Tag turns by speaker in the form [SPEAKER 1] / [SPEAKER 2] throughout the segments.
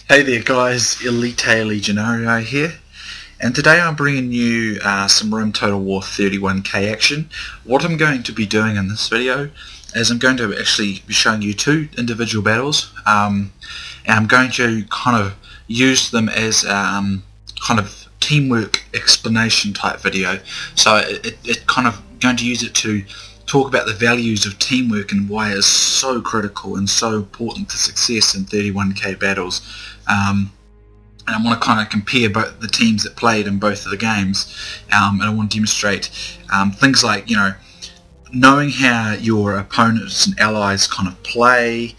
[SPEAKER 1] Hey there guys, Elita Legionarii here, and today I'm bringing you some Rome Total War 31k action. What I'm going to be doing in this video is I'm going to actually be showing you two individual battles, and I'm going to kind of use them as kind of teamwork explanation type video. So it kind of going to use it to talk about the values of teamwork and why it's so critical and so important to success in 31k battles. And I want to kind of compare both the teams that played in both of the games, and I want to demonstrate things like, knowing how your opponents and allies kind of play,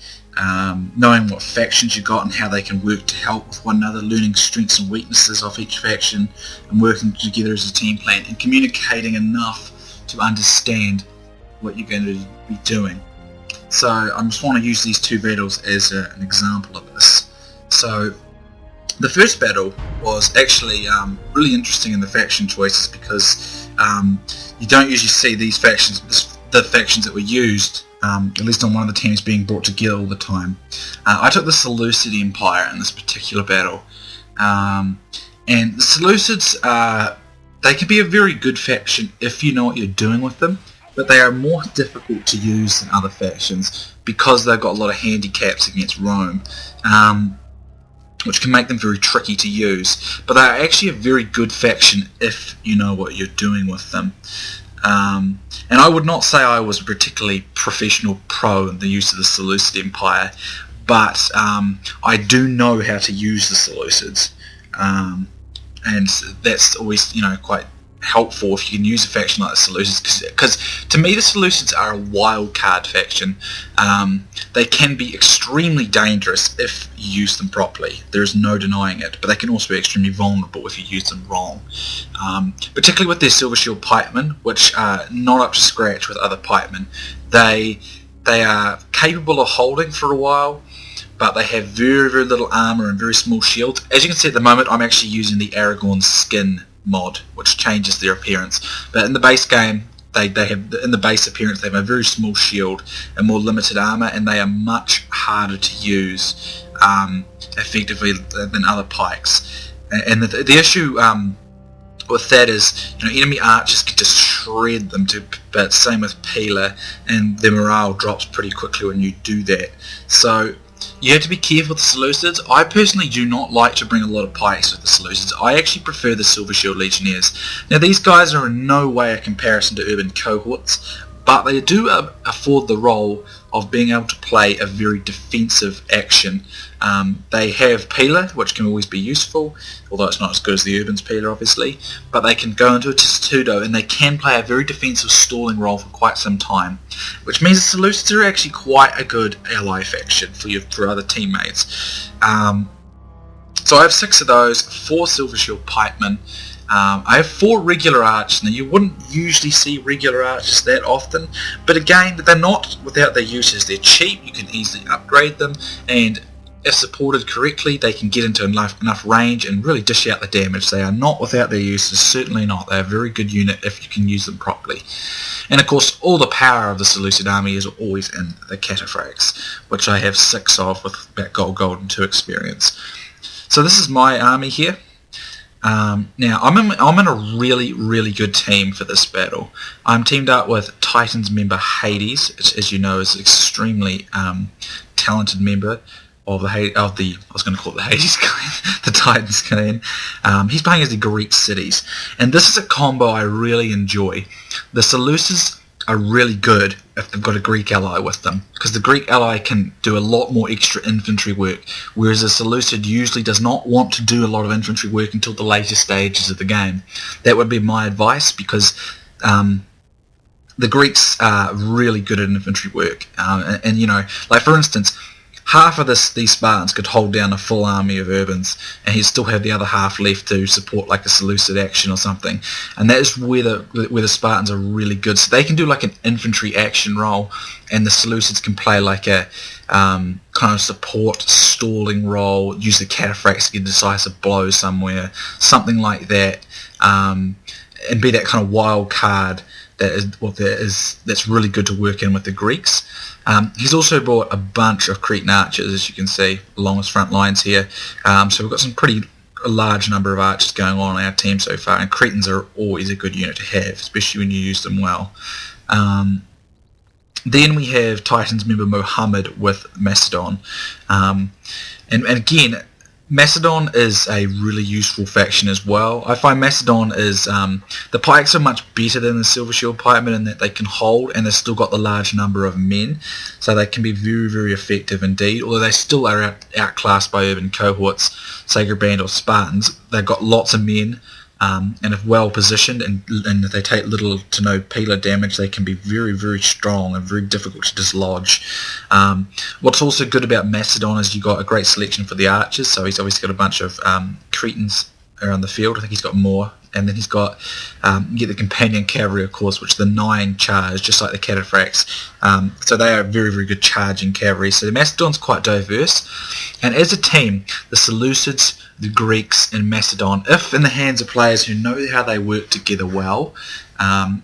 [SPEAKER 1] knowing what factions you got and how they can work to help with one another, learning strengths and weaknesses of each faction and working together as a team plan, and communicating enough to understand what you're going to be doing. So I just want to use these two battles as an example of this. So the first battle was actually really interesting in the faction choices, because you don't usually see these factions, the factions that were used, at least on one of the teams, being brought together all the time. I took the Seleucid Empire in this particular battle, and the Seleucids, they can be a very good faction if you know what you're doing with them, but they are more difficult to use than other factions because they've got a lot of handicaps against Rome, which can make them very tricky to use. But they are actually a very good faction if you know what you're doing with them. And I would not say I was a particularly professional pro in the use of the Seleucid Empire, but I do know how to use the Seleucids, and that's always quite helpful if you can use a faction like the Seleucids, because to me the Seleucids are a wild card faction. They can be extremely dangerous if you use them properly, there's no denying it, but they can also be extremely vulnerable if you use them wrong, particularly with their Silver Shield pikemen, which are not up to scratch with other pikemen. They are capable of holding for a while, but they have very, very little armor and very small shields. As you can see at the moment, I'm actually using the Aragorn skin mod, which changes their appearance, but in the base game they have, in the base appearance, they have a very small shield and more limited armor, and they are much harder to use effectively than other pikes. And the issue with that is, enemy archers can just shred them, but same with Peeler, and their morale drops pretty quickly when you do that. So you have to be careful with the Seleucids. I personally do not like to bring a lot of pikes with the Seleucids. I actually prefer the Silver Shield Legionnaires. Now these guys are in no way a comparison to urban cohorts, but they do afford the role of being able to play a very defensive action. They have Peeler, which can always be useful, although it's not as good as the Urban's Peeler obviously, but they can go into a Testudo and they can play a very defensive stalling role for quite some time, which means the Seleucids are actually quite a good ally faction for other teammates. So I have 6 of those, 4 Silver Shield pikemen. I have 4 regular archers. Now you wouldn't usually see regular archers that often, but again, they're not without their uses. They're cheap, you can easily upgrade them, and if supported correctly they can get into enough range and really dish out the damage. They are not without their uses, certainly not. They're a very good unit if you can use them properly. And of course all the power of the Seleucid army is always in the cataphracts, which I have 6 of with about gold and 2 experience. So this is my army here. Now I'm in a really, really good team for this battle. I'm teamed up with Titans member Hades, which, as you know, is an extremely talented member of I was going to call it the Hades clan, the Titans clan. He's playing as the Greek cities, and this is a combo I really enjoy. The Seleucids are really good if they've got a Greek ally with them, because the Greek ally can do a lot more extra infantry work, whereas the Seleucid usually does not want to do a lot of infantry work until the later stages of the game. That would be my advice, because the Greeks are really good at infantry work, and like for instance, half of these Spartans could hold down a full army of Urbans, and he'd still have the other half left to support like a Seleucid action or something. And that is where the Spartans are really good. So they can do like an infantry action role, and the Seleucids can play like a kind of support stalling role, use the cataphracts to get a decisive blow somewhere, something like that, and be that kind of wild card that's really good to work in with the Greeks. He's also brought a bunch of Cretan archers, as you can see, along his front lines here. So we've got some pretty large number of archers going on in our team so far, and Cretans are always a good unit to have, especially when you use them well. Then we have Titans member Mohammed with Macedon, and again, Macedon is a really useful faction as well. I find Macedon is, the pikes are much better than the Silver Shield pikemen in that they can hold and they've still got the large number of men, so they can be very, very effective indeed, although they still are outclassed by urban cohorts, Sacred Band or Spartans. They've got lots of men, and if well positioned, and if they take little to no peeler damage, they can be very, very strong and very difficult to dislodge. What's also good about Macedon is you've got a great selection for the archers, so he's obviously got a bunch of Cretans around the field. I think he's got more, and then he's got, you get the companion cavalry, of course, which the 9 charge, just like the cataphracts, so they are very, very good charging cavalry. So the Macedon's quite diverse, and as a team, the Seleucids, the Greeks, and Macedon, if in the hands of players who know how they work together well,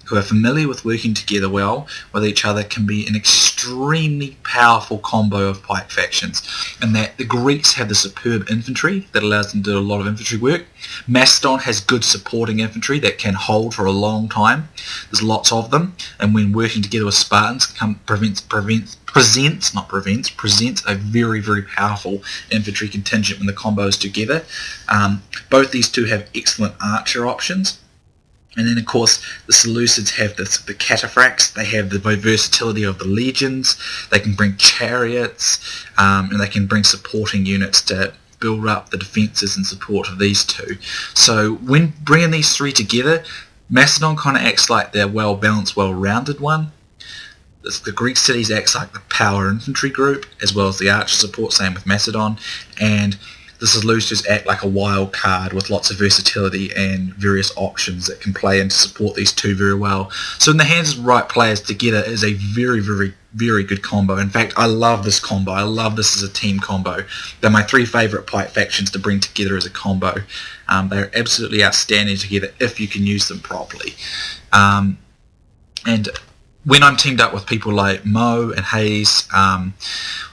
[SPEAKER 1] who are familiar with working together well with each other, can be an extremely powerful combo of pike factions. And that the Greeks have the superb infantry that allows them to do a lot of infantry work. Macedon has good supporting infantry that can hold for a long time. There's lots of them, and when working together with Spartans, presents a very, very powerful infantry contingent when the combo is together. Both these two have excellent archer options. And then, of course, the Seleucids have the cataphracts. They have the versatility of the legions. They can bring chariots, and they can bring supporting units to build up the defences and support of these two. So when bringing these three together, Macedon kind of acts like their well-balanced, well-rounded one. The Greek cities acts like the power infantry group, as well as the archer support, same with Macedon, and the Seleucids act like a wild card with lots of versatility and various options that can play in to support these two very well. So in the hands of the right players together is a very, very, very good combo. In fact, I love this combo. I love this as a team combo. They're my 3 favourite pike factions to bring together as a combo. They're absolutely outstanding together if you can use them properly. And when I'm teamed up with people like Mo and Hades,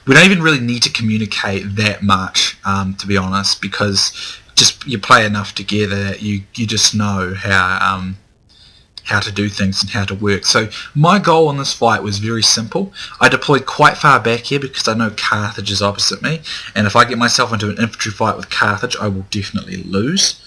[SPEAKER 1] we don't even really need to communicate that much, to be honest, because just you play enough together, you just know how to do things and how to work. So my goal in this fight was very simple. I deployed quite far back here because I know Carthage is opposite me, and if I get myself into an infantry fight with Carthage, I will definitely lose.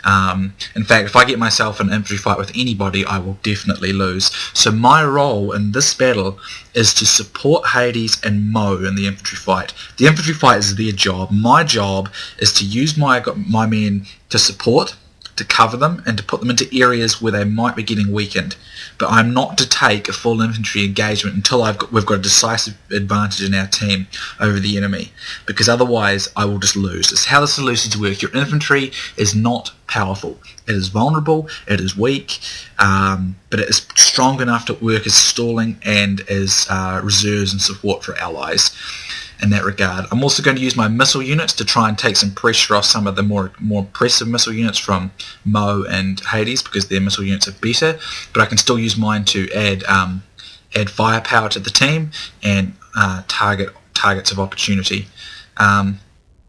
[SPEAKER 1] In fact, if I get myself in an infantry fight with anybody, I will definitely lose. So my role in this battle is to support Hades and Mo in the infantry fight. The infantry fight is their job. My job is to use my men to support, to cover them, and to put them into areas where they might be getting weakened. But I'm not to take a full infantry engagement until we've got a decisive advantage in our team over the enemy, because otherwise I will just lose. It's how the Seleucids work. Your infantry is not powerful. It is vulnerable, it is weak, but it is strong enough to work as stalling and as reserves and support for allies. In that regard, I'm also going to use my missile units to try and take some pressure off some of the more impressive missile units from Mo and Hades, because their missile units are better, but I can still use mine to add firepower to the team and targets of opportunity. And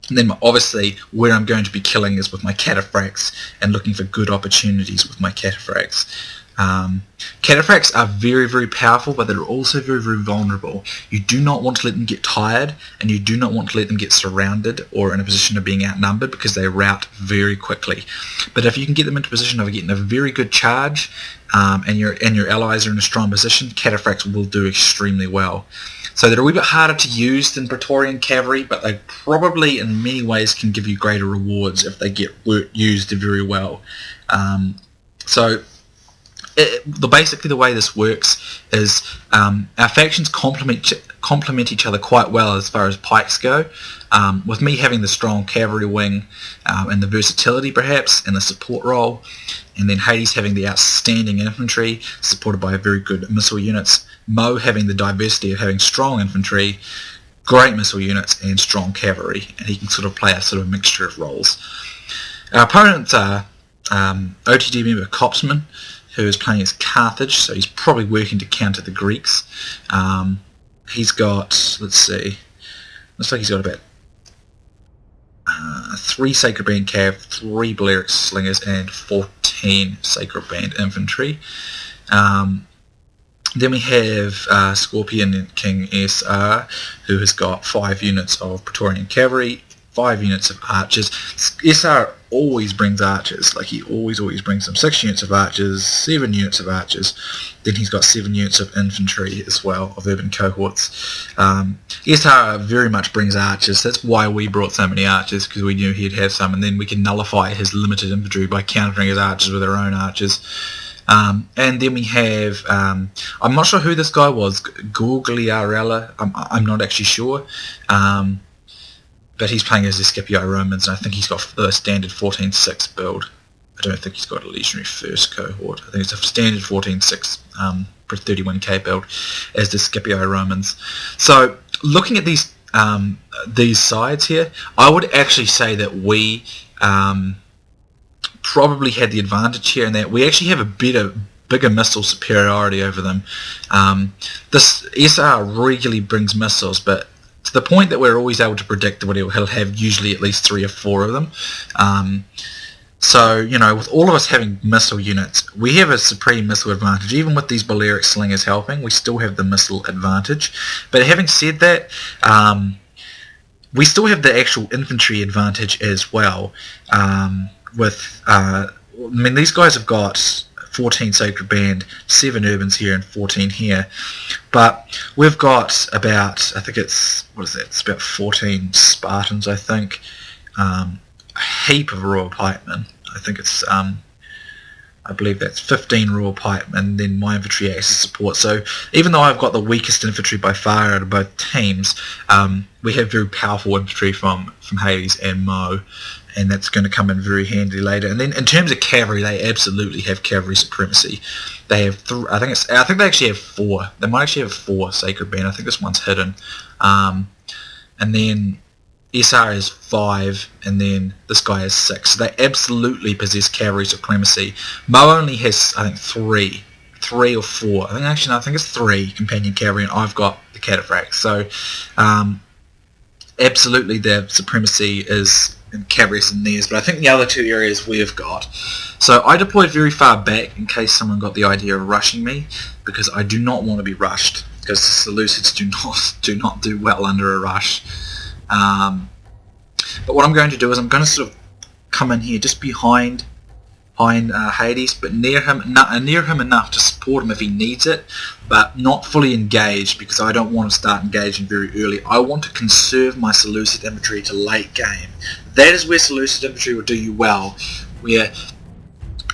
[SPEAKER 1] then obviously where I'm going to be killing is with my cataphracts and looking for good opportunities with my cataphracts. Cataphracts are very, very powerful, but they're also very, very vulnerable. You do not want to let them get tired, and you do not want to let them get surrounded or in a position of being outnumbered, because they rout very quickly. But if you can get them into a position of getting a very good charge, and your allies are in a strong position, cataphracts will do extremely well. So they're a wee bit harder to use than Praetorian cavalry, but they probably in many ways can give you greater rewards if they get used very well. Basically the way this works is our factions complement each other quite well as far as pikes go, with me having the strong cavalry wing and the versatility perhaps and the support role, and then Hades having the outstanding infantry supported by very good missile units, Mo having the diversity of having strong infantry, great missile units and strong cavalry, and he can sort of play a sort of mixture of roles. Our opponents are OTD member Copsman, who is playing as Carthage, so he's probably working to counter the Greeks. He's got, let's see, looks like he's got about 3 Sacred Band Cav, 3 Balearic Slingers, and 14 Sacred Band Infantry. Then we have ScorpionKingSR, who has got 5 units of Praetorian Cavalry, 5 units of archers. SR always brings archers, like he always brings them. 6 units of archers, 7 units of archers, then he's got 7 units of infantry as well, of urban cohorts. SR very much brings archers. That's why we brought so many archers, because we knew he'd have some, and then we can nullify his limited infantry by countering his archers with our own archers. And then we have, I'm not sure who this guy was, Quagliarella, I'm not actually sure, but he's playing as the SR-Spqr Romans, and I think he's got the standard 14-6 build. I don't think he's got a Legionary first cohort. I think it's a standard 14-6 for 31k build as the SR-Spqr Romans. So looking at these sides here, I would actually say that we probably had the advantage here in that we actually have a bigger missile superiority over them. This SR regularly brings missiles, but to the point that we're always able to predict that he'll have usually at least 3 or 4 of them. So, you know, with all of us having missile units, we have a supreme missile advantage. Even with these Balearic Slingers helping, we still have the missile advantage. But having said that, we still have the actual infantry advantage as well. I mean, these guys have got 14 Sacred Band, 7 Urbans here and 14 here, but we've got about, I think it's, what is that, it's about 14 Spartans, I think, a heap of Royal Pikemen. I think it's, I believe that's 15 Royal Pikemen, then my infantry acts as support. So even though I've got the weakest infantry by far out of both teams, we have very powerful infantry from Hades and Mo, and that's going to come in very handy later. And then in terms of cavalry, they absolutely have cavalry supremacy. They have I think they actually have 4. They might actually have 4 Sacred Band. I think this one's hidden. And then SR is 5, and then this guy is 6. So they absolutely possess cavalry supremacy. Mo only has, I think, 3 or 4. I think it's 3 companion cavalry, and I've got the cataphracts. So absolutely their supremacy is in cavalry and theirs, but I think the other 2 areas we've got. So I deployed very far back in case someone got the idea of rushing me, because I do not want to be rushed, because the Seleucids do not do well under a rush. But what I'm going to do is I'm going to sort of come in here just behind Hades, but near him enough to support him if he needs it, but not fully engaged, because I don't want to start engaging very early. I want to conserve my Seleucid infantry to late game. That is where Seleucid infantry will do you well, where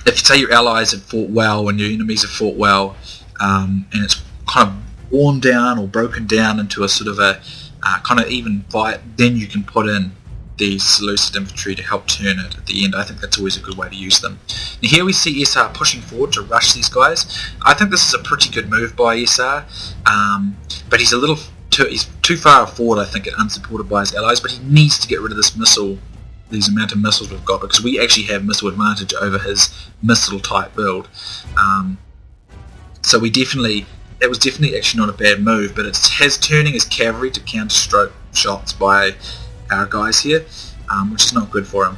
[SPEAKER 1] if say your allies have fought well and your enemies have fought well, and it's kind of worn down or broken down into a sort of a kind of even fight, then you can put in the Seleucid infantry to help turn it at the end. I think that's always a good way to use them. Now here we see SR pushing forward to rush these guys. I think this is a pretty good move by SR, but he's he's too far forward, I think, and unsupported by his allies, but he needs to get rid of this missile, these amount of missiles we've got, because we actually have missile advantage over his missile type build. So that was definitely actually not a bad move, but it has turning his cavalry to counter-stroke shots by our guys here, which is not good for him.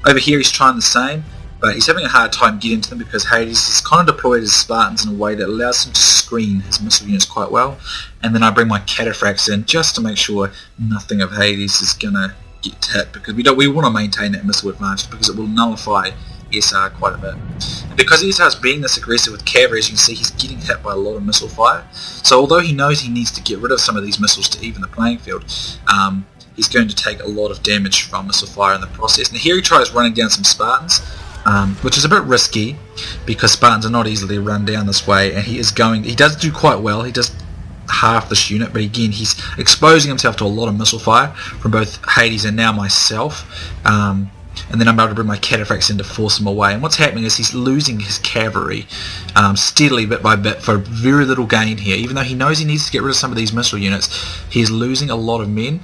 [SPEAKER 1] Over here he's trying the same, but he's having a hard time getting to them because Hades has kind of deployed his Spartans in a way that allows him to screen his missile units quite well, and then I bring my cataphracts in just to make sure nothing of Hades is going to get hit, because we want to maintain that missile advantage, because it will nullify SR quite a bit. And because SR is being this aggressive with cavalry, as you can see, he's getting hit by a lot of missile fire. So although he knows he needs to get rid of some of these missiles to even the playing field, he's going to take a lot of damage from missile fire in the process. Now here he tries running down some Spartans, which is a bit risky, because Spartans are not easily run down this way, and he does do quite well. He does half this unit, but again he's exposing himself to a lot of missile fire from both Hades and now myself, and then I'm able to bring my cataphracts in to force him away. And what's happening is he's losing his cavalry steadily, bit by bit, for very little gain here. Even though he knows he needs to get rid of some of these missile units, he's losing a lot of men.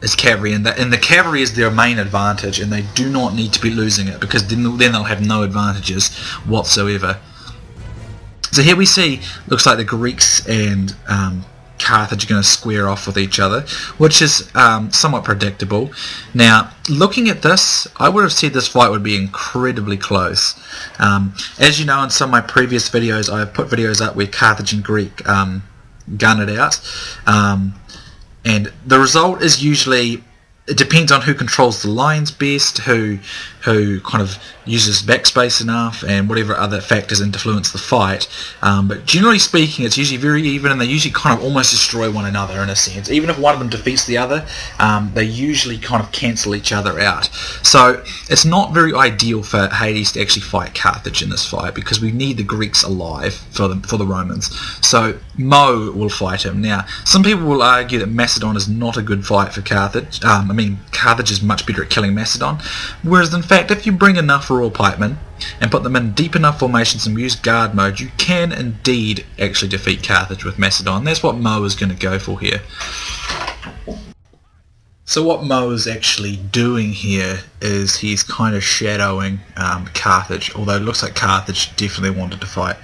[SPEAKER 1] is cavalry, and the cavalry is their main advantage, and they do not need to be losing it, because then they'll have no advantages whatsoever. So here we see, looks like the Greeks and Carthage are going to square off with each other, which is somewhat predictable. Now, looking at this, I would have said this fight would be incredibly close. As you know, in some of my previous videos, I have put videos up where Carthage and Greek gun it out, and the result is usually, it depends on who controls the lines best, who kind of uses backspace enough, and whatever other factors influence the fight. But generally speaking, it's usually very even, and they usually kind of almost destroy one another in a sense. Even if one of them defeats the other, they usually kind of cancel each other out. So it's not very ideal for Hades to actually fight Carthage in this fight, because we need the Greeks alive for the Romans. So Mo will fight him. Now, some people will argue that Macedon is not a good fight for Carthage. I mean, Carthage is much better at killing Macedon, whereas in fact, if you bring enough Royal Pikemen and put them in deep enough formations and use guard mode, you can indeed actually defeat Carthage with Macedon. That's what Mo is going to go for here. So what Mo is actually doing here is he's kind of shadowing Carthage, although it looks like Carthage definitely wanted to fight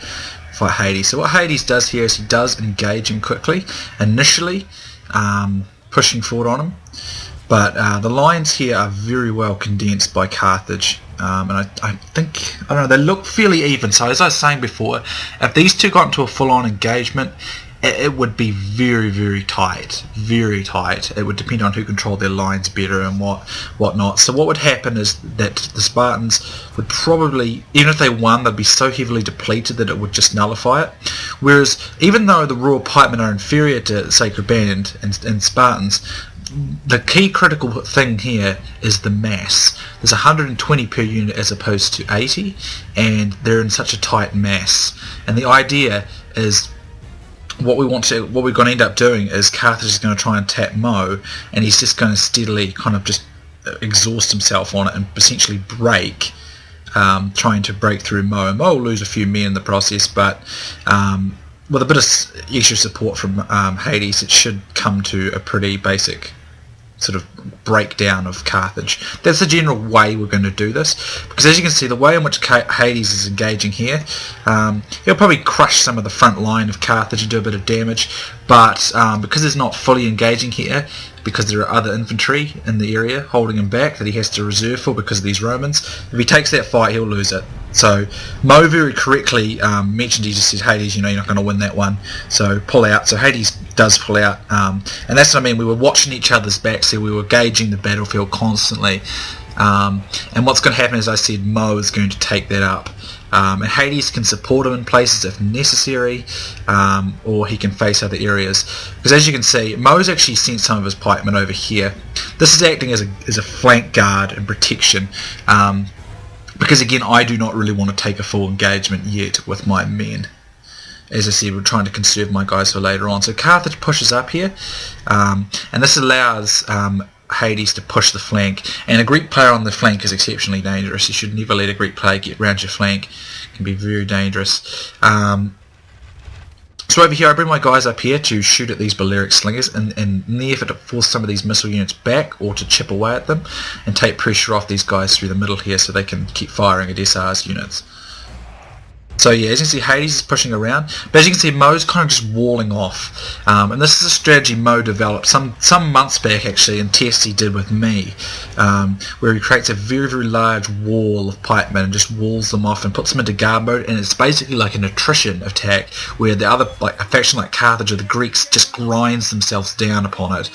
[SPEAKER 1] Hades. So what Hades does here is he does engage him quickly, initially pushing forward on him. But the lines here are very well condensed by Carthage, and I think, I don't know, they look fairly even. So as I was saying before, if these two got into a full-on engagement, it would be very, very tight, very tight. It would depend on who controlled their lines better and whatnot. So what would happen is that the Spartans would probably, even if they won, they'd be so heavily depleted that it would just nullify it. Whereas, even though the Royal Pikemen are inferior to Sacred Band and Spartans, the key critical thing here is the mass. There's 120 per unit as opposed to 80, and they're in such a tight mass. And the idea is, what we're going to end up doing is Carthage is going to try and tap Mo, and he's just going to steadily kind of just exhaust himself on it and essentially break, trying to break through Mo. And Mo will lose a few men in the process, but with a bit of extra support from Hades, it should come to a pretty basic sort of breakdown of Carthage. That's the general way we're going to do this, because as you can see, the way in which Hades is engaging here, he'll probably crush some of the front line of Carthage and do a bit of damage, but because he's not fully engaging here, because there are other infantry in the area holding him back that he has to reserve for because of these Romans, if he takes that fight, he'll lose it. So Mo very correctly mentioned, he just said, Hades, you know, you're not going to win that one, so pull out. So Hades does pull out, and that's what I mean. We were watching each other's backs here, we were gauging the battlefield constantly, and what's going to happen, as I said, Mo is going to take that up, and Hades can support him in places if necessary, or he can face other areas, because as you can see, Mo's actually sent some of his pikemen over here. This is acting as a flank guard and protection, because again, I do not really want to take a full engagement yet with my men. As I said, we're trying to conserve my guys for later on. So Carthage pushes up here, and this allows Hades to push the flank. And a Greek player on the flank is exceptionally dangerous. You should never let a Greek player get round your flank. It can be very dangerous. So over here, I bring my guys up here to shoot at these Balearic slingers in the effort to force some of these missile units back, or to chip away at them and take pressure off these guys through the middle here so they can keep firing at SR's units. So yeah, as you can see, Hades is pushing around, but as you can see, Mo's kind of just walling off, and this is a strategy Mo developed some months back actually, in tests he did with me, where he creates a very, very large wall of pikemen and just walls them off and puts them into guard mode, and it's basically like an attrition attack where the other, like a faction like Carthage or the Greeks, just grinds themselves down upon it.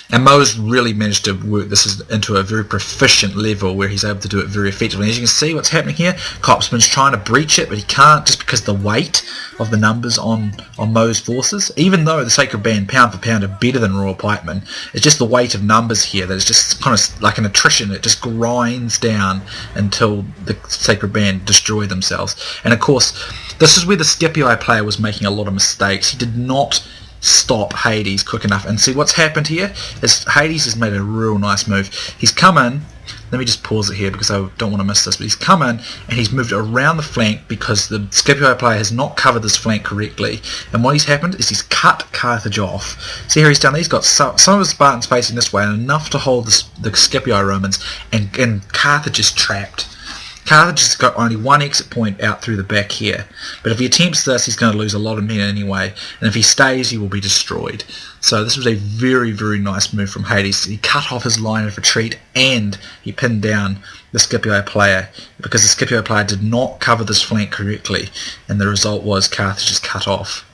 [SPEAKER 1] And Mo's really managed to work this into a very proficient level where he's able to do it very effectively. As you can see, what's happening here, Copsman's trying to breach it, but he can't, just because the weight of the numbers on Mo's forces. Even though the Sacred Band pound for pound are better than Royal Pikemen, it's just the weight of numbers here that is just kind of like an attrition. It just grinds down until the Sacred Band destroy themselves. And of course, this is where the Scipii player was making a lot of mistakes. He did not stop Hades quick enough. And see, what's happened here is Hades has made a real nice move. He's come in, let me just pause it here because I don't want to miss this, but he's come in and he's moved around the flank because the Scipii player has not covered this flank correctly, and what he's happened is he's cut Carthage off. See how he's done that? He's got some of his Spartans facing this way and enough to hold the Scipii Romans, and Carthage is trapped. Carthage has got only one exit point out through the back here, but if he attempts this he's going to lose a lot of men anyway, and if he stays he will be destroyed. So this was a very, very nice move from Hades. He cut off his line of retreat and he pinned down the Scipii player because the Scipii player did not cover this flank correctly, and the result was Carthage is cut off.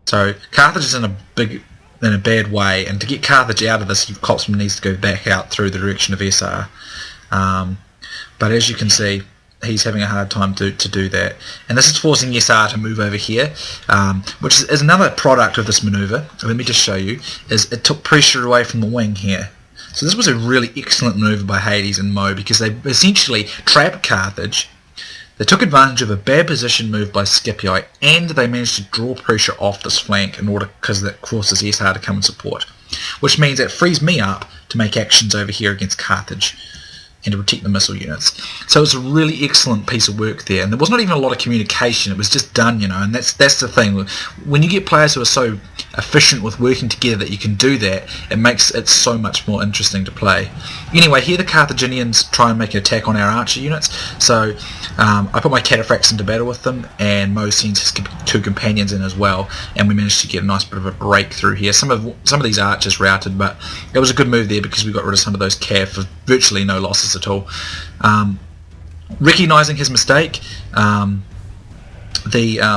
[SPEAKER 1] So Carthage is in a bad way, and to get Carthage out of this, Copsman needs to go back out through the direction of SR. But as you can see, he's having a hard time to do that. And this is forcing SR to move over here, which is another product of this maneuver. Let me just show you. Is it took pressure away from the wing here. So this was a really excellent maneuver by Hades and Mo, because they essentially trapped Carthage. They took advantage of a bad position move by Scipii, and they managed to draw pressure off this flank in order, because that forces SR to come and support. Which means it frees me up to make actions over here against Carthage and to protect the missile units. So it's a really excellent piece of work there, and there was not even a lot of communication. It was just done, and that's the thing. When you get players who are so efficient with working together that you can do that, it makes it so much more interesting to play. Anyway, here the Carthaginians try and make an attack on our archer units, so I put my cataphracts into battle with them, and Mo sends his two companions in as well, and we managed to get a nice bit of a breakthrough here. Some of these archers routed, but it was a good move there because we got rid of some of those cav for virtually no losses at all. Recognising his mistake, the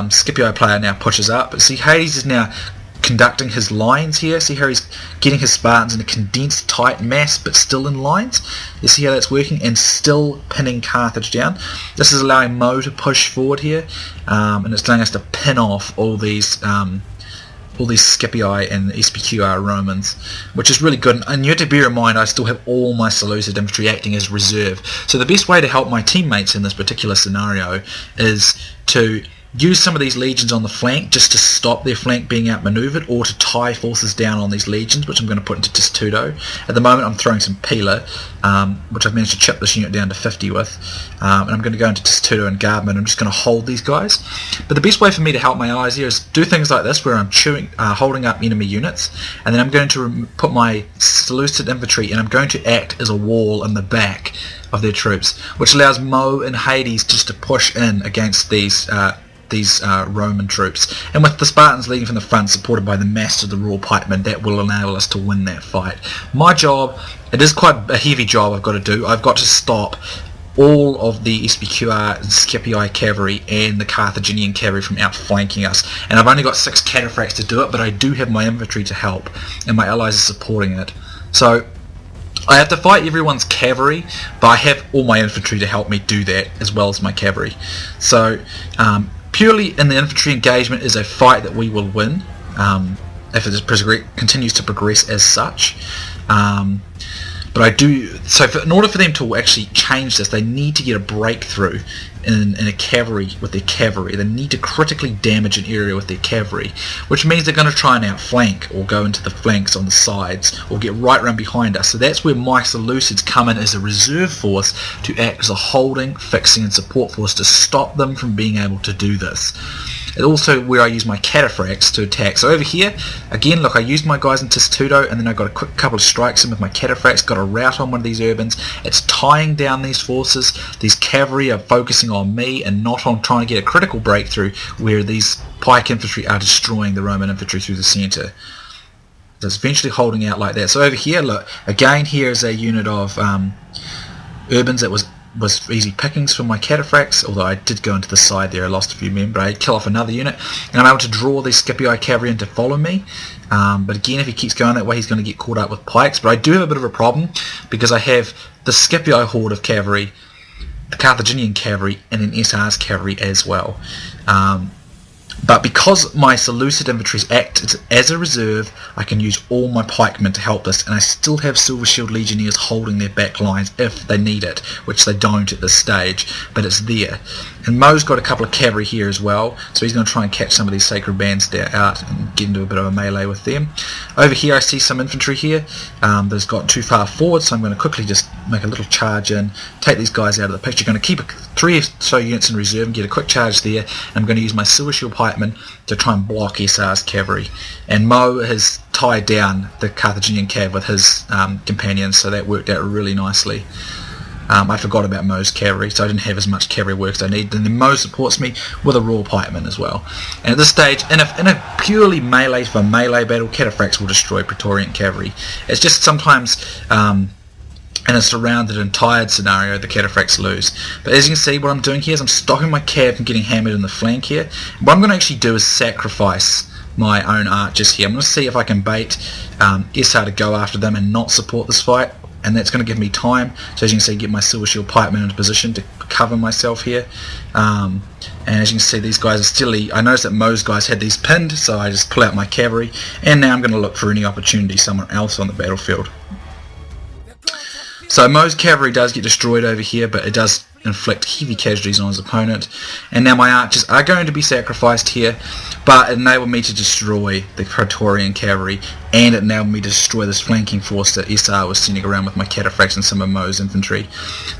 [SPEAKER 1] Scipii player now pushes up, but see, Hades is now conducting his lines here. See how he's getting his Spartans in a condensed tight mass but still in lines? You see how that's working, and still pinning Carthage down. This is allowing Mo to push forward here, and it's allowing us to pin off all these Scipii and SPQR Romans, which is really good. And you have to bear in mind I still have all my Seleucid infantry acting as reserve. So the best way to help my teammates in this particular scenario is to use some of these legions on the flank just to stop their flank being outmaneuvered, or to tie forces down on these legions, which I'm going to put into TuTmois. At the moment I'm throwing some Pila, which I've managed to chip this unit down to 50 with, and I'm going to go into TuTmois and Guardman. I'm just going to hold these guys. But the best way for me to help my allies here is do things like this, where I'm holding up enemy units, and then I'm going to put my Seleucid infantry, and I'm going to act as a wall in the back of their troops, which allows Mo and Hades just to push in against these Roman troops, and with the Spartans leading from the front, supported by the mass of the Royal Pikemen, that will enable us to win that fight. My job, it is quite a heavy job I've got to do. I've got to stop all of the SPQR and Scipii cavalry and the Carthaginian cavalry from outflanking us, and I've only got 6 cataphracts to do it, but I do have my infantry to help, and my allies are supporting it. So I have to fight everyone's cavalry, but I have all my infantry to help me do that, as well as my cavalry. So purely in the infantry engagement is a fight that we will win if it continues to progress as such. But I do, so in order for them to actually change this, they need to get a breakthrough in a cavalry with their cavalry. They need to critically damage an area with their cavalry, which means they're going to try and outflank or go into the flanks on the sides or get right around behind us. So that's where my Seleucids come in as a reserve force to act as a holding, fixing and support force to stop them from being able to do this. It's also where I use my cataphracts to attack. So over here, again, look, I used my guys in TuTmois, and then I got a quick couple of strikes in with my cataphracts, got a rout on one of these urbans. It's tying down these forces. These cavalry are focusing on me and not on trying to get a critical breakthrough where these pike infantry are destroying the Roman infantry through the centre. So it's eventually holding out like that. So over here, look, again, here is a unit of urbans that was easy pickings for my cataphracts, although I did go into the side there. I lost a few men, but I kill off another unit, and I'm able to draw these Scipii cavalry in to follow me. But again, if he keeps going that way, he's going to get caught up with pikes. But I do have a bit of a problem, because I have the Scipii horde of cavalry, the Carthaginian cavalry, and then SR's cavalry as well. But because my Seleucid infantries act as a reserve, I can use all my pikemen to help this, and I still have Silver Shield Legionnaires holding their back lines if they need it, which they don't at this stage, but it's there. And Mo's got a couple of cavalry here as well, so he's going to try and catch some of these sacred bands out and get into a bit of a melee with them. Over here I see some infantry here that's got too far forward, so I'm going to quickly just make a little charge in, take these guys out of the picture. Going to keep 3 or so units in reserve and get a quick charge there, and I'm going to use my Silver Shield pikemen to try and block SR's cavalry. And Mo has tied down the Carthaginian cav with his companions, so that worked out really nicely. I forgot about Mo's cavalry, so I didn't have as much cavalry work as I needed, and then Mo supports me with a raw pikeman as well. And at this stage, in a purely melee battle, cataphracts will destroy Praetorian cavalry. It's just sometimes in a surrounded and tired scenario the cataphracts lose. But as you can see, what I'm doing here is I'm stopping my cav from getting hammered in the flank here. What I'm going to actually do is sacrifice my own archers here. I'm going to see if I can bait SR to go after them and not support this fight, and that's going to give me time, so as you can see, get my Silver Shield pikemen into position to cover myself here. And as you can see, these guys are still, I noticed that Mo's guys had these pinned, so I just pull out my cavalry, and now I'm going to look for any opportunity somewhere else on the battlefield. So Mo's cavalry does get destroyed over here, but it does inflict heavy casualties on his opponent. And now my archers are going to be sacrificed here, but it enabled me to destroy the Praetorian cavalry, and it enabled me to destroy this flanking force that SR was sending around with my cataphracts and some of Mo's infantry.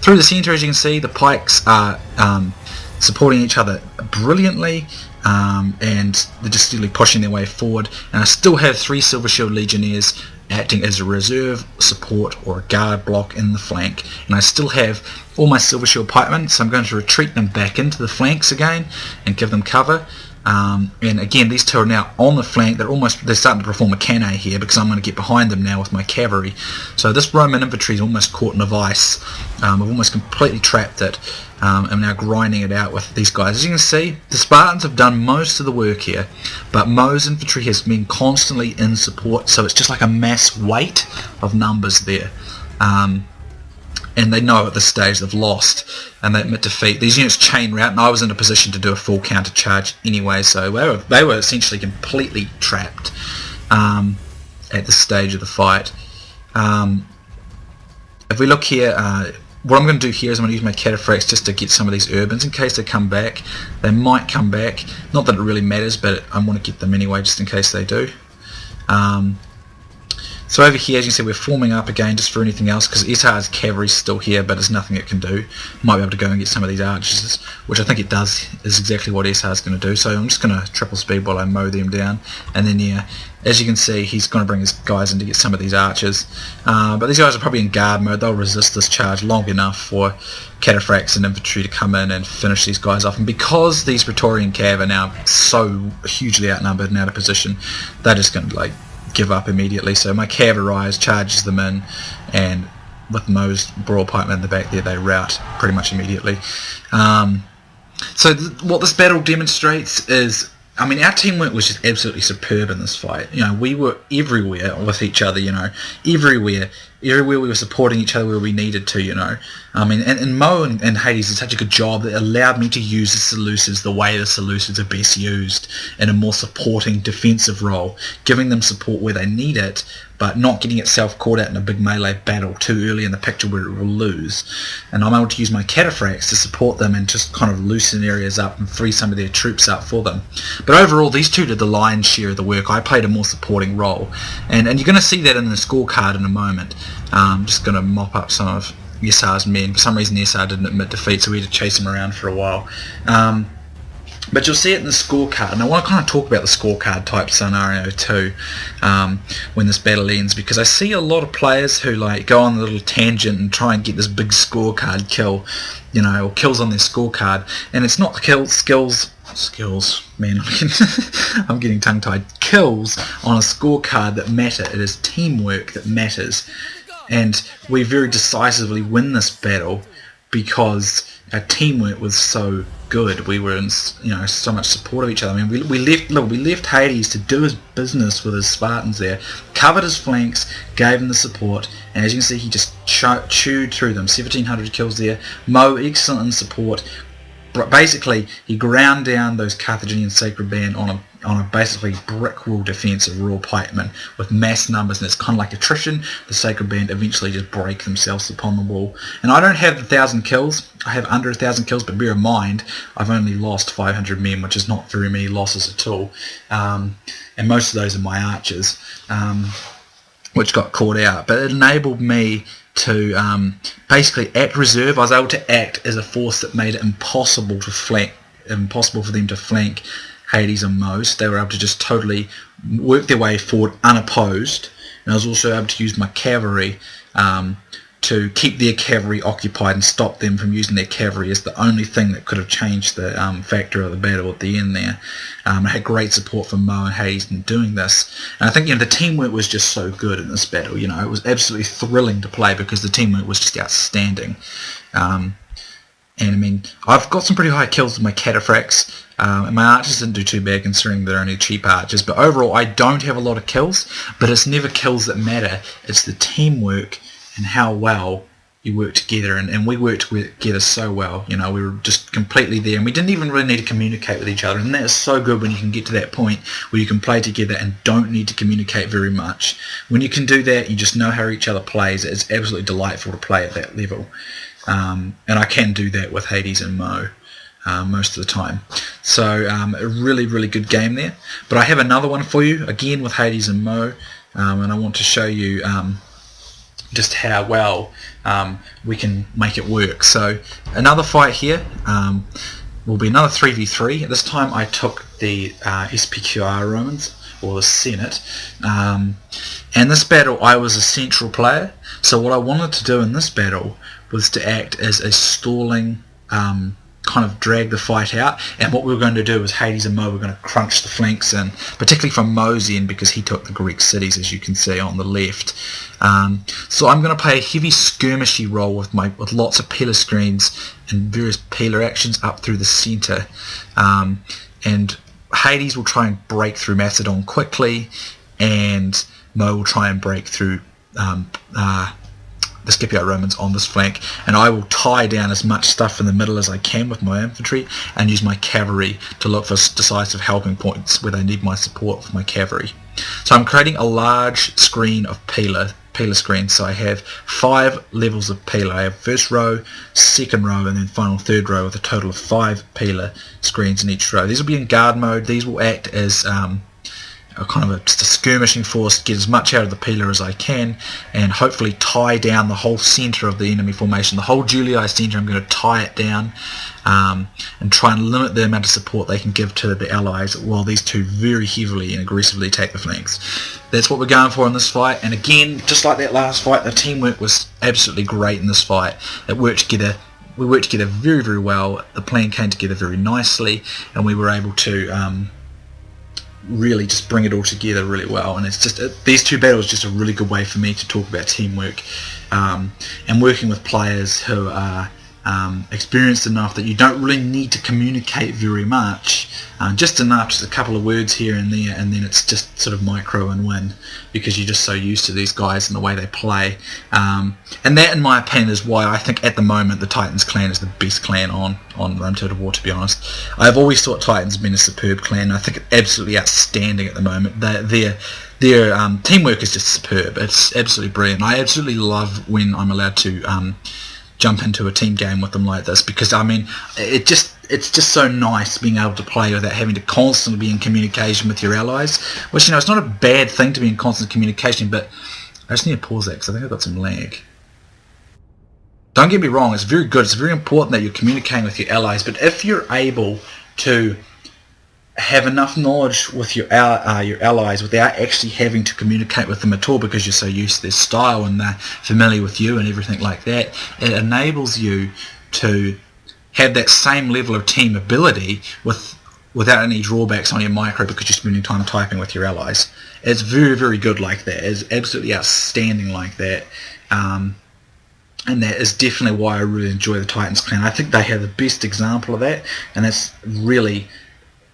[SPEAKER 1] Through the centre, as you can see, the pikes are supporting each other brilliantly, and they're just steadily pushing their way forward. And I still have 3 Silver Shield Legionnaires acting as a reserve, support, or a guard block in the flank, and I still have all my Silver Shield pikemen, so I'm going to retreat them back into the flanks again and give them cover. And again, these two are now on the flank. They're starting to perform a cannonade here because I'm going to get behind them now with my cavalry. So this Roman infantry is almost caught in a vice. I've almost completely trapped it. I'm now grinding it out with these guys. As you can see, the Spartans have done most of the work here, but Mo's infantry has been constantly in support, so it's just like a mass weight of numbers there. And they know at this stage they've lost, and they admit defeat. These units chain route, and I was in a position to do a full counter charge anyway, so they were essentially completely trapped at this stage of the fight. If we look here, what I'm going to do here is I'm going to use my cataphracts just to get some of these urbans in case they come back. They might come back, not that it really matters, but I want to get them anyway just in case they do. So over here, as you can see, we're forming up again just for anything else, because SR's cavalry's still here, but there's nothing it can do. Might be able to go and get some of these archers, which I think it does, is exactly what SR's going to do. So I'm just going to triple speed while I mow them down, and then yeah, as you can see, he's going to bring his guys in to get some of these archers. But these guys are probably in guard mode. They'll resist this charge long enough for cataphracts and infantry to come in and finish these guys off. And because these Praetorian cav are now so hugely outnumbered and out of position, they're just going to give up immediately. So my cav arrives, charges them in, and with Mo's brawl pikemen in the back there, they rout pretty much immediately. So what this battle demonstrates is, I mean, our teamwork was just absolutely superb in this fight. You know, we were everywhere with each other, you know, everywhere we were supporting each other where we needed to, you know. I mean, and Mo and Hades did such a good job that it allowed me to use the Seleucids the way the Seleucids are best used, in a more supporting defensive role, giving them support where they need it, but not getting itself caught out in a big melee battle too early in the picture where it will lose. And I'm able to use my cataphracts to support them and just kind of loosen areas up and free some of their troops up for them. But overall, these two did the lion's share of the work. I played a more supporting role, and you're going to see that in the scorecard in a moment. I'm just going to mop up some of SR's men. For some reason SR didn't admit defeat, so we had to chase him around for a while. But you'll see it in the scorecard, and I want to kind of talk about the scorecard type scenario too, when this battle ends, because I see a lot of players who go on a little tangent and try and get this big scorecard kill, you know, or kills on their scorecard, and it's not skills, man, I'm getting tongue-tied, kills on a scorecard that matter. It is teamwork that matters, and we very decisively win this battle because our teamwork was so good. We were in, you know, so much support of each other. I mean, we left Hades to do his business with his Spartans there, covered his flanks, gave him the support, and as you can see, he just chewed through them. 1,700 kills there. Mo, excellent in support, basically he ground down those Carthaginian sacred band on a basically brick wall defense of raw pikemen with mass numbers, and it's kind of like attrition. The sacred band eventually just break themselves upon the wall. And I don't have 1,000 kills. I have under 1,000 kills, but bear in mind I've only lost 500 men, which is not very many losses at all. And most of those are my archers, which got caught out. But it enabled me to basically act reserve. I was able to act as a force that made it impossible for them to flank Hades and Mo. They were able to just totally work their way forward unopposed. And I was also able to use my cavalry to keep their cavalry occupied and stop them from using their cavalry as the only thing that could have changed the factor of the battle at the end there. I had great support from Mo and Hades in doing this. And I think the teamwork was just so good in this battle. It was absolutely thrilling to play because the teamwork was just outstanding. And I mean, I've got some pretty high kills with my cataphracts, and my archers didn't do too bad considering they're only cheap archers, but overall I don't have a lot of kills, but it's never kills that matter, it's the teamwork and how well you work together, and we worked together so well. We were just completely there, and we didn't even really need to communicate with each other, and that is so good when you can get to that point where you can play together and don't need to communicate very much. When you can do that, you just know how each other plays. It's absolutely delightful to play at that level. And I can do that with Hades and Mo most of the time. So a really, really good game there. But I have another one for you, again with Hades and Mo, and I want to show you just how well we can make it work. So another fight here will be another 3v3. This time I took the SPQR Romans, or the Senate, and this battle I was a central player. So what I wanted to do in this battle was to act as a stalling, kind of drag the fight out, and what we were going to do is Hades and Mo were going to crunch the flanks in, particularly from Mo's end because he took the Greek cities, as you can see on the left. So I'm going to play a heavy skirmishy role with lots of pillar screens and various pillar actions up through the centre, and Hades will try and break through Macedon quickly, and Mo will try and break through the Scipii Romans on this flank, and I will tie down as much stuff in the middle as I can with my infantry and use my cavalry to look for decisive helping points where they need my support with my cavalry. So I'm creating a large screen of pillar screens. So I have 5 levels of pillar. I have first row, second row, and then final third row with a total of 5 pillar screens in each row. These will be in guard mode. These will act as just a skirmishing force, get as much out of the pillar as I can, and hopefully tie down the whole centre of the enemy formation. The whole Julli centre, I'm going to tie it down and try and limit the amount of support they can give to the allies while these two very heavily and aggressively take the flanks. That's what we're going for in this fight, and again, just like that last fight, the teamwork was absolutely great in this fight. It worked together. We worked together very, very well. The plan came together very nicely, and we were able to really just bring it all together really well. And it's just these two battles just a really good way for me to talk about teamwork and working with players who are experienced enough that you don't really need to communicate very much, just enough, just a couple of words here and there, and then it's just sort of micro and win because you're just so used to these guys and the way they play. And that, in my opinion, is why I think at the moment the Titans clan is the best clan on Rome Total War, to be honest. I've always thought Titans have been a superb clan. I think it's absolutely outstanding at the moment. Their teamwork is just superb. It's absolutely brilliant. I absolutely love when I'm allowed to jump into a team game with them like this, because I mean it's just so nice being able to play without having to constantly be in communication with your allies, which, it's not a bad thing to be in constant communication, but I just need to pause that because I think I've got some lag. Don't get me wrong, it's very good, it's very important that you're communicating with your allies, but if you're able to have enough knowledge with your allies without actually having to communicate with them at all because you're so used to their style and they're familiar with you and everything like that, it enables you to have that same level of team ability without any drawbacks on your micro because you're spending time typing with your allies. It's very, very good like that. It's absolutely outstanding like that. And that is definitely why I really enjoy the Titans clan. I think they have the best example of that, and that's really,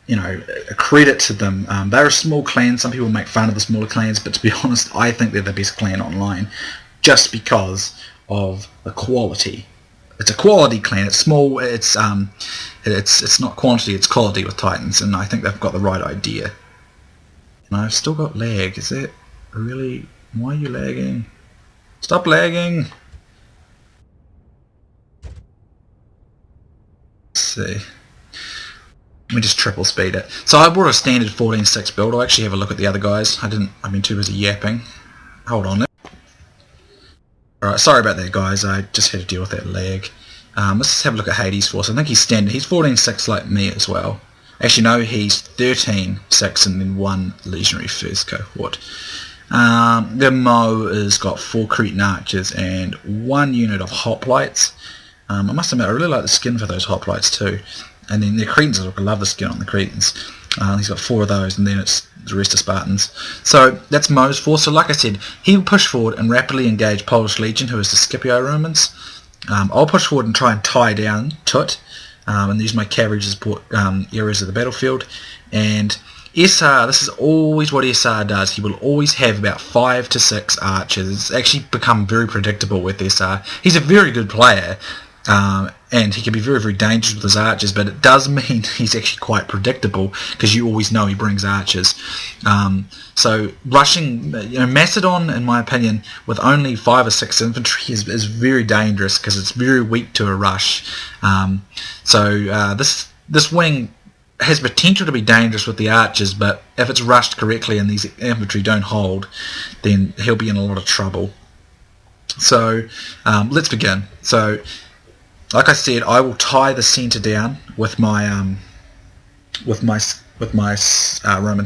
[SPEAKER 1] a credit to them. They're a small clan. Some people make fun of the smaller clans, but to be honest, I think they're the best clan online just because of the quality it's a quality clan. It's small. It's not quantity. It's quality with Titans, and I think they've got the right idea. And I've still got lag. Is that really? Why are you lagging? Stop lagging. Let's see. Let me just triple speed it. So I brought a standard 14.6 build. I'll actually have a look at the other guys. I've been too busy yapping. Hold on. Alright, sorry about that, guys. I just had to deal with that lag. Let's just have a look at Hades Force. I think he's standard. He's 14.6 like me as well. Actually, no, he's 13.6 and then 1 Legionary first cohort. The Mo has got 4 Cretan Archers and 1 unit of Hoplites. I must admit, I really like the skin for those Hoplites too. And then the Cretans, I love the skin on the Cretans. He's got 4 of those, and then it's the rest of Spartans. So that's Mo's force. So like I said, he'll push forward and rapidly engage Polish Legion, who is the Scipii Romans. I'll push forward and try and tie down Tut, and use my cavalry to support areas of the battlefield. And SR, this is always what SR does. He will always have about 5 to 6 archers. It's actually become very predictable with SR. He's a very good player. And he can be very, very dangerous with his archers, but it does mean he's actually quite predictable because you always know he brings archers. So rushing, Macedon, in my opinion, with only 5 or 6 infantry is very dangerous because it's very weak to a rush. This wing has potential to be dangerous with the archers, but if it's rushed correctly and these infantry don't hold, then he'll be in a lot of trouble. So let's begin. So, like I said, I will tie the centre down with my Romans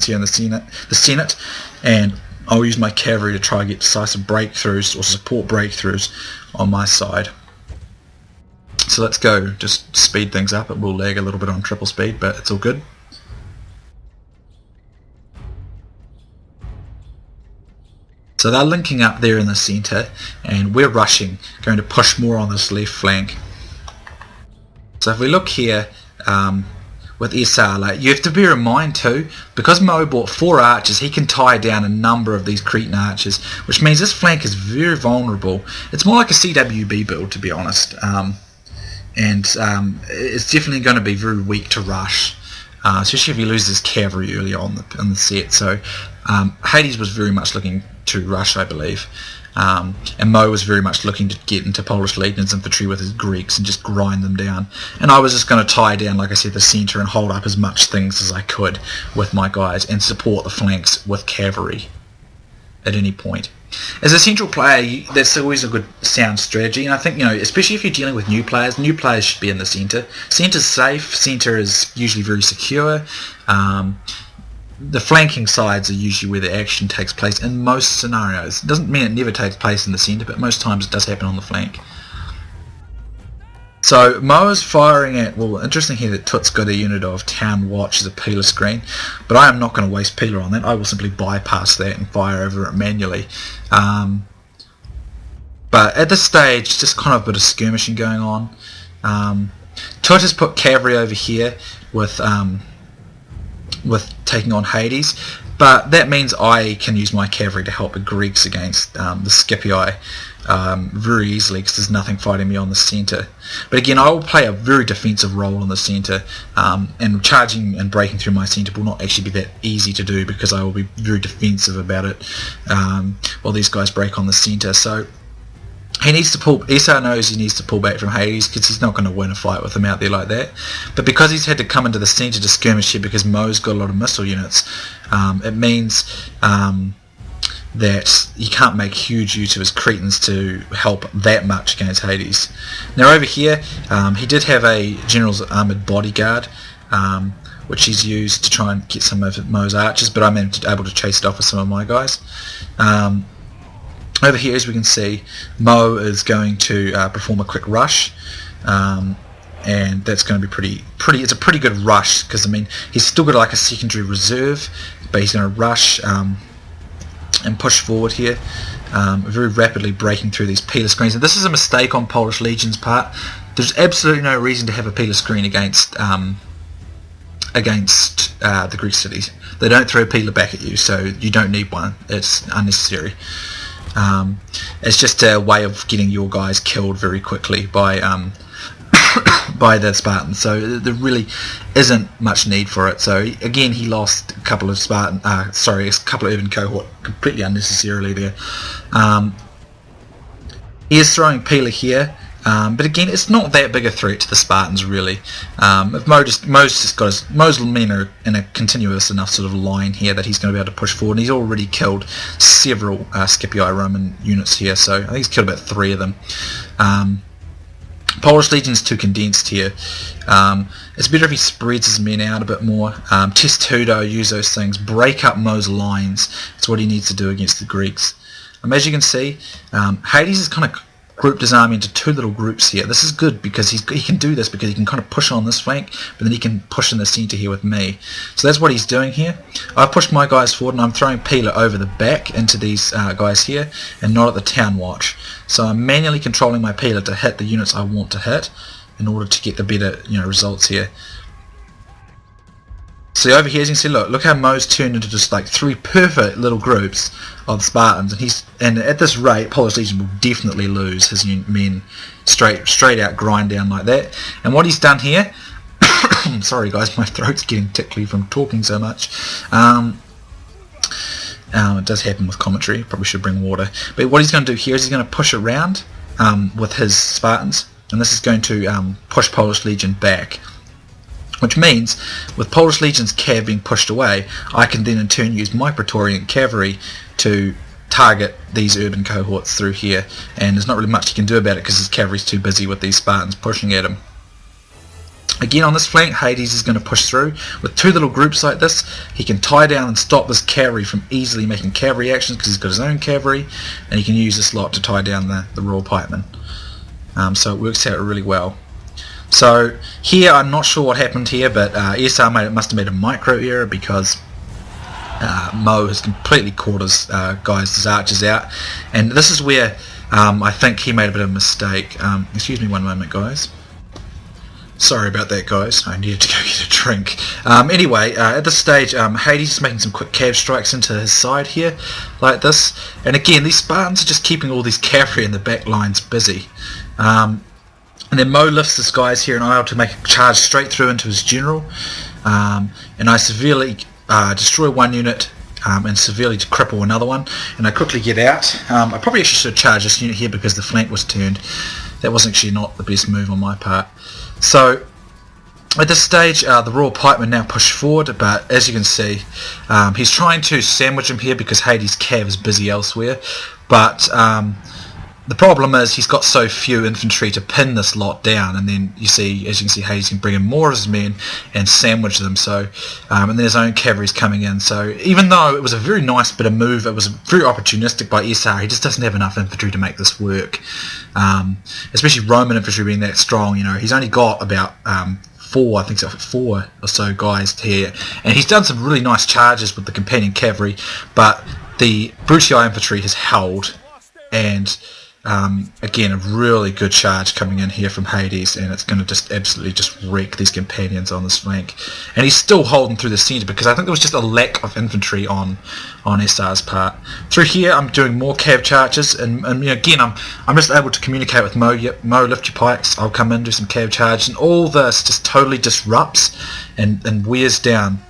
[SPEAKER 1] here in the Senate, and I'll use my cavalry to try and get decisive breakthroughs or support breakthroughs on my side. So let's go. Just speed things up. It will lag a little bit on triple speed, but it's all good. So they're linking up there in the centre, and we're rushing, going to push more on this left flank. So if we look here with SR, you have to bear in mind too, because Mo bought 4 archers, he can tie down a number of these Cretan archers, which means this flank is very vulnerable. It's more like a CWB build, to be honest, it's definitely going to be very weak to rush, especially if he loses his cavalry early on in the set. So Hades was very much looking to rush, I believe. And Mo was very much looking to get into Polish Legion's infantry with his Greeks and just grind them down. And I was just going to tie down, like I said, the centre and hold up as much things as I could with my guys and support the flanks with cavalry at any point. As a central player, that's always a good sound strategy, and I think, especially if you're dealing with new players should be in the centre. Centre's safe, centre is usually very secure. The flanking sides are usually where the action takes place in most scenarios. It doesn't mean it never takes place in the centre, but most times it does happen on the flank. So Mo is firing at, well, interesting here that Tut's got a unit of Town Watch as a peeler screen, but I am not going to waste peeler on that. I will simply bypass that and fire over it manually. But at this stage, just kind of a bit of skirmishing going on. Tut has put cavalry over here with taking on Hades, but that means I can use my cavalry to help the Greeks against the Scipii very easily, because there's nothing fighting me on the centre. But again, I will play a very defensive role in the centre, and charging and breaking through my centre will not actually be that easy to do, because I will be very defensive about it while these guys break on the centre. So he needs to pull. SR knows he needs to pull back from Hades, because he's not going to win a fight with him out there like that. But because he's had to come into the centre to skirmish here, because Mo's got a lot of missile units, it means that he can't make huge use of his Cretans to help that much against Hades. Now over here, he did have a general's armoured bodyguard, which he's used to try and get some of Mo's archers, but I'm able to chase it off with some of my guys. Over here, as we can see, Mo is going to perform a quick rush, and that's going to be pretty. It's a pretty good rush, because I mean he's still got like a secondary reserve, but he's going to rush and push forward here, very rapidly breaking through these peeler screens. And this is a mistake on Polish Legion's part. There's absolutely no reason to have a peeler screen against the Greek cities. They don't throw a peeler back at you, so you don't need one. It's unnecessary. It's just a way of getting your guys killed very quickly by by the Spartans, so there really isn't much need for it. So again, he lost a couple of a couple of urban cohort completely unnecessarily there. He is throwing Pila here, but again, it's not that big a threat to the Spartans really. If Mo's men are in a continuous enough sort of line here that he's going to be able to push forward, and he's already killed several Scipii Roman units here, so I think he's killed about 3 of them. Polish Legion's too condensed here. It's better if he spreads his men out a bit more. Test Tudo, use those things, break up Mo's lines. It's what he needs to do against the Greeks. As you can see, Hades has kind of grouped his army into 2 little groups here. This is good because he can do this because he can kind of push on this flank, but then he can push in the centre here with me. So that's what he's doing here. I've pushed my guys forward and I'm throwing Pila over the back into these guys here and not at the town watch. So I'm manually controlling my Pila to hit the units I want to hit in order to get the better results here. So over here, as you can see, look how Mo's turned into just like 3 perfect little groups of Spartans, and at this rate, Polish Legion will definitely lose his men straight out grind down like that. And what he's done here, sorry guys, my throat's getting tickly from talking so much. It does happen with commentary. Probably should bring water. But what he's going to do here is he's going to push around with his Spartans, and this is going to push Polish Legion back. Which means, with Polish Legion's cav being pushed away, I can then in turn use my Praetorian cavalry to target these urban cohorts through here, and there's not really much he can do about it because his cavalry's too busy with these Spartans pushing at him. Again, on this flank, Hades is going to push through. With 2 little groups like this, he can tie down and stop this cavalry from easily making cavalry actions because he's got his own cavalry, and he can use this lot to tie down the Royal Pikemen. So it works out really well. So here, I'm not sure what happened here, but SR must have made a micro error because Mo has completely caught his his archers out, and this is where I think he made a bit of a mistake. Excuse me one moment, guys. Sorry about that, guys. I needed to go get a drink. Anyway, at this stage, Hades is making some quick cav strikes into his side here, like this. And again, these Spartans are just keeping all these cavalry in the back lines busy. And then Mo lifts his guys here and I'm able to make a charge straight through into his general. And I severely destroy one unit and severely cripple another one. And I quickly get out. I probably actually should have charged this unit here because the flank was turned. That was actually not the best move on my part. So at this stage, the Royal Pikemen now push forward, but as you can see, he's trying to sandwich him here because Hades' cav is busy elsewhere. But the problem is he's got so few infantry to pin this lot down, and then as you can see, Hades can bring in more of his men and sandwich them. So, and then his own cavalry's coming in. So even though it was a very nice bit of move, it was very opportunistic by SR. He just doesn't have enough infantry to make this work. Especially Roman infantry being that strong. He's only got about 4 or so guys here, and he's done some really nice charges with the companion cavalry, but the Brutii infantry has held, and again, a really good charge coming in here from Hades, and it's going to just absolutely just wreck these companions on this flank. And he's still holding through the centre because I think there was just a lack of infantry on SR's part. Through here, I'm doing more cav charges, and again, I'm just able to communicate with Mo. Yep, Mo, lift your pikes. I'll come in, do some cav charge, and all this just totally disrupts and wears down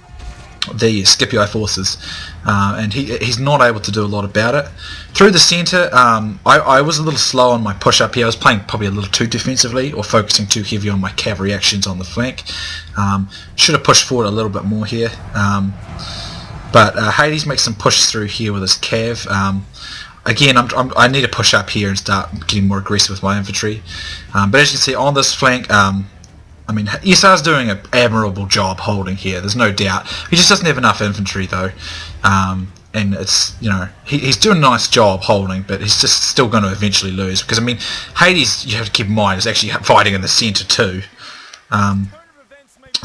[SPEAKER 1] the Scipii forces, and he's not able to do a lot about it. Through the centre, I was a little slow on my push up here. I was playing probably a little too defensively or focusing too heavy on my cavalry actions on the flank. Should have pushed forward a little bit more here, but Hades makes some push through here with his cav. Again, I need to push up here and start getting more aggressive with my infantry, but as you can see on this flank, SR's doing an admirable job holding here, there's no doubt. He just doesn't have enough infantry though, and it's, he's doing a nice job holding, but he's just still going to eventually lose, because Hades, you have to keep in mind, is actually fighting in the centre too.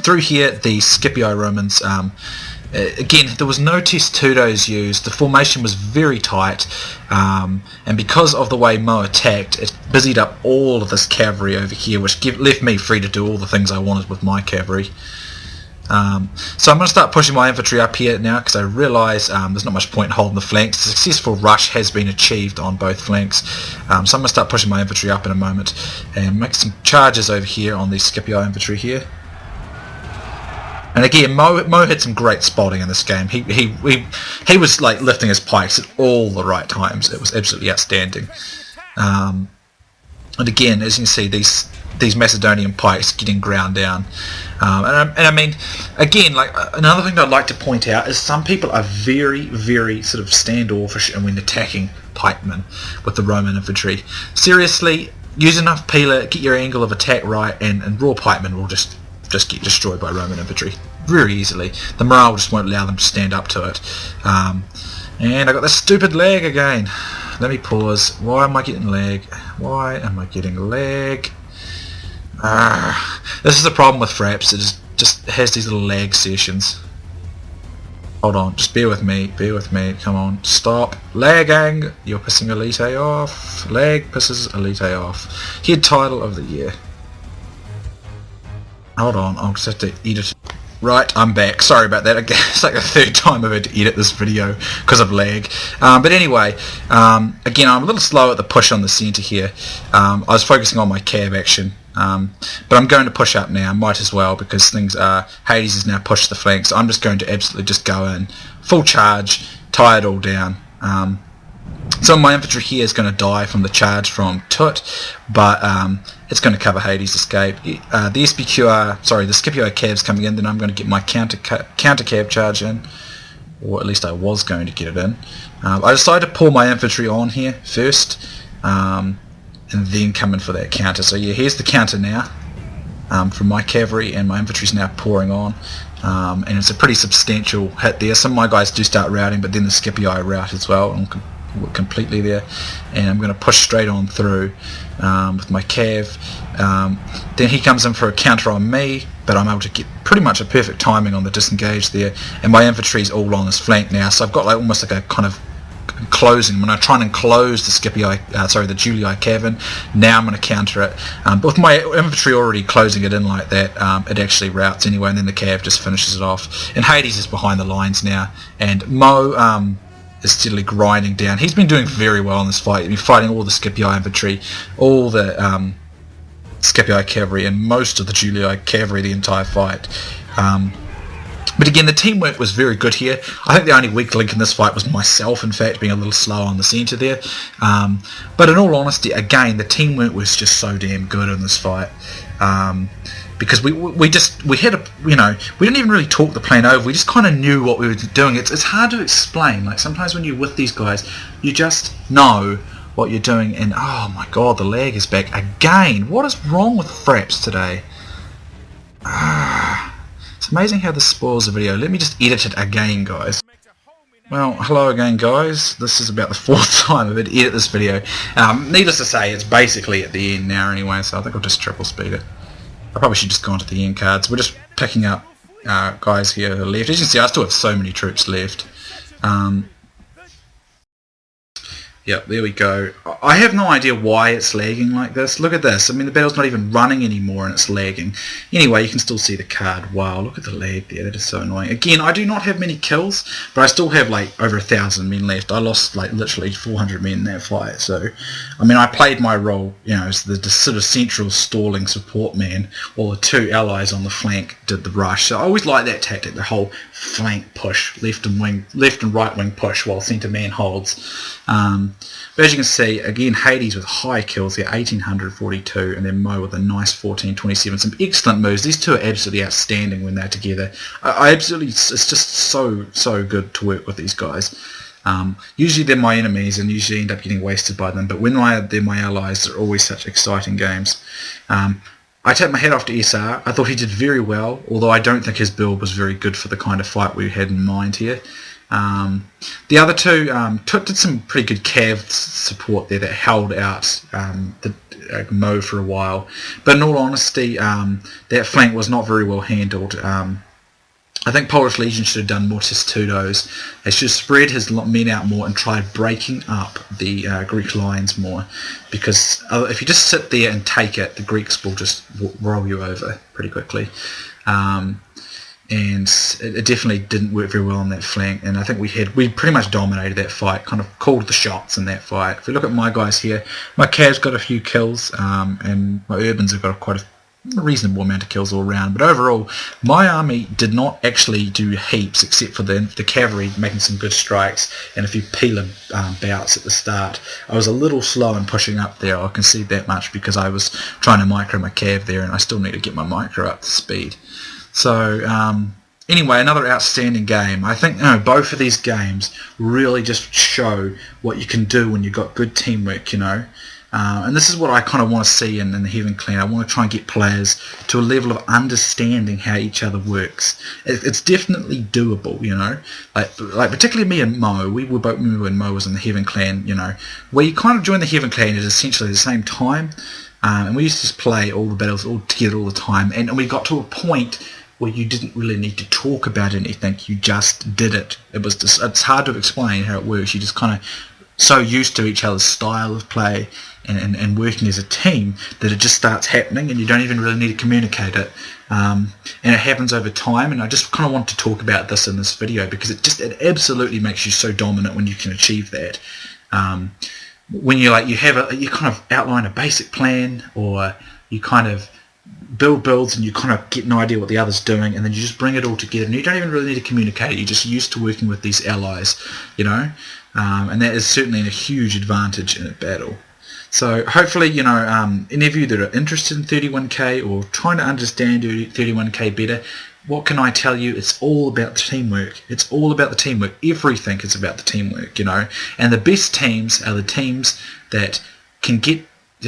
[SPEAKER 1] Through here, the Scipii Romans, again, there was no test tutos used, the formation was very tight, and because of the way Mo attacked, it busied up all of this cavalry over here, which left me free to do all the things I wanted with my cavalry. So I'm going to start pushing my infantry up here now because I realise there's not much point in holding the flanks. A successful rush has been achieved on both flanks. So I'm going to start pushing my infantry up in a moment and make some charges over here on the Scipii infantry here. And again, Mo had some great spotting in this game. He was like lifting his pikes at all the right times. It was absolutely outstanding. And again, as you can see, these Macedonian pikes getting ground down. And I mean, again, like another thing that I'd like to point out is some people are very, very sort of standoffish when attacking pikemen with the Roman infantry. Seriously, use enough peeler, get your angle of attack right, and raw pikemen will just get destroyed by Roman infantry very easily. The morale just won't allow them to stand up to it. And I got this stupid lag again. Let me pause. Why am I getting lag? Why am I getting lag? This is the problem with Fraps. It just has these little lag sessions. Hold on, just bear with me, come on, stop lagging. You're pissing Elita off. Lag pisses Elita off. Head title of the year. Hold on, I'll just have to edit. Right, I'm back. Sorry about that. It's like the third time I've had to edit this video because of lag. But anyway, again, I'm a little slow at the push on the centre here. I was focusing on my cab action. But I'm going to push up now, might as well, because Hades has now pushed the flanks. So I'm just going to absolutely just go in, full charge, tie it all down. Some of my infantry here is going to die from the charge from Tut, but it's going to cover Hades' escape. The SPQR, sorry, the Scipio cab's coming in, then I'm going to get my counter cab charge in, or at least I was going to get it in. I decided to pull my infantry on here first, and then come in for that counter. So yeah, here's the counter now from my cavalry, and my infantry's now pouring on, and it's a pretty substantial hit there. Some of my guys do start routing, but then the Scipii rout as well, and completely there, and I'm going to push straight on through with my cav. Then he comes in for a counter on me, but I'm able to get pretty much a perfect timing on the disengage there, and my infantry's all on his flank now, so I've got like almost like a kind of closing. When I try and enclose the the Julli cavern, now I'm going to counter it. But with my infantry already closing it in like that, it actually routes anyway, and then the cav just finishes it off. And Hades is behind the lines now, and Mo is steadily grinding down. He's been doing very well in this fight. He's been fighting all the Scipii infantry, all the Scipii cavalry, and most of the Julli cavalry the entire fight. But again, the teamwork was very good here. I think the only weak link in this fight was myself, in fact, being a little slow on the centre there. But in all honesty, again, the teamwork was just so damn good in this fight. Because we had a, we didn't even really talk the plan over. We just kind of knew what we were doing. It's hard to explain. Like sometimes when you're with these guys, you just know what you're doing. And oh my god, the lag is back again. What is wrong with Fraps today? It's amazing how this spoils the video. Let me just edit it again, guys. Well, hello again, guys. This is about the fourth time I've had to edit this video. Needless to say, it's basically at the end now anyway, so I think I'll just triple speed it. I probably should just go onto the end cards. We're just picking up guys here who are left. As you can see, I still have so many troops left. Yep, there we go. I have no idea why it's lagging like this. Look at this. I mean, the battle's not even running anymore and it's lagging. Anyway, you can still see the card. Wow, look at the lag there. That is so annoying. Again, I do not have many kills, but I still have like over 1,000 men left. I lost like literally 400 men in that fight. So, I mean, I played my role, as the sort of central stalling support man, while the two allies on the flank did the rush. So I always like that tactic, the whole flank push, left and right wing push while centre man holds. But as you can see, again, Hades with high kills here, 1842, and then Mo with a nice 1427. Some excellent moves. These two are absolutely outstanding when they're together. It's just so good to work with these guys. Usually they're my enemies and usually end up getting wasted by them, but when they're my allies, they're always such exciting games. I take my hat off to SR. I thought he did very well, although I don't think his build was very good for the kind of fight we had in mind here. The other two, Tut did some pretty good cav support there that held out Mo for a while, but in all honesty, that flank was not very well handled. I think Polish Legion should have done more testudos. They should have spread his men out more and tried breaking up the Greek lines more, because if you just sit there and take it, the Greeks will just roll you over pretty quickly. and it definitely didn't work very well on that flank, and I think we pretty much dominated that fight, kind of called the shots in that fight. If you look at my guys here, my Cavs got a few kills, and my Urbans have got quite a reasonable amount of kills all around, but overall my army did not actually do heaps except for the cavalry making some good strikes and a few peeler bouts at the start. I was a little slow in pushing up there, I'll concede that much, because I was trying to micro my cav there, and I still need to get my micro up to speed. So anyway, another outstanding game. I think both of these games really just show what you can do when you've got good teamwork, and this is what I kind of want to see in the Heaven Clan. I want to try and get players to a level of understanding how each other works. It's definitely doable, like particularly me and Mo. We were both, when Mo was in the Heaven Clan, we kind of joined the Heaven Clan at essentially the same time, and we used to just play all the battles all together all the time, and we got to a point where you didn't really need to talk about anything, you just did it. It's hard to explain how it works. You just kind of so used to each other's style of play and working as a team that it just starts happening, and you don't even really need to communicate it, and it happens over time. And I just kind of want to talk about this in this video because it absolutely makes you so dominant when you can achieve that. When you kind of outline a basic plan, or you kind of build builds and you kind of get an idea what the other's doing, and then you just bring it all together, and you don't even really need to communicate it. You're just used to working with these allies, and that is certainly a huge advantage in a battle. So hopefully, any of you that are interested in 31k or trying to understand 31k better, what can I tell you? It's all about the teamwork. It's all about the teamwork. Everything is about the teamwork, and the best teams are the teams that can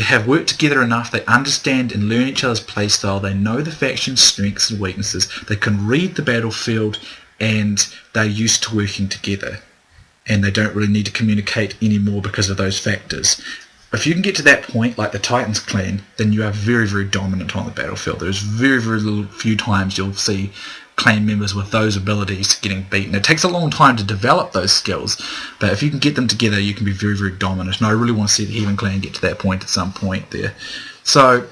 [SPEAKER 1] have worked together enough. They understand and learn each other's playstyle. They know the faction's strengths and weaknesses. They can read the battlefield, and they're used to working together, and they don't really need to communicate anymore because of those factors. If you can get to that point, like the Titans clan, then you are very, very dominant on the battlefield. There's very, very few times you'll see clan members with those abilities getting beaten. It takes a long time to develop those skills, but if you can get them together, you can be very, very dominant. And I really want to see the Heaven clan get to that point at some point there. So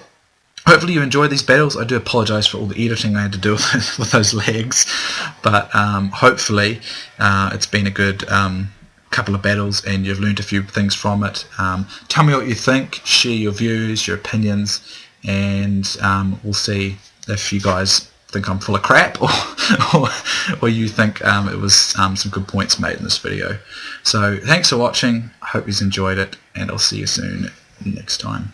[SPEAKER 1] hopefully you enjoy these battles. I do apologise for all the editing I had to do with those lags, but hopefully it's been a good couple of battles and you've learned a few things from it. Tell me what you think, share your views, your opinions, and we'll see if you guys think I'm full of crap or you think it was some good points made in this video. So thanks for watching, I hope you've enjoyed it, and I'll see you soon next time.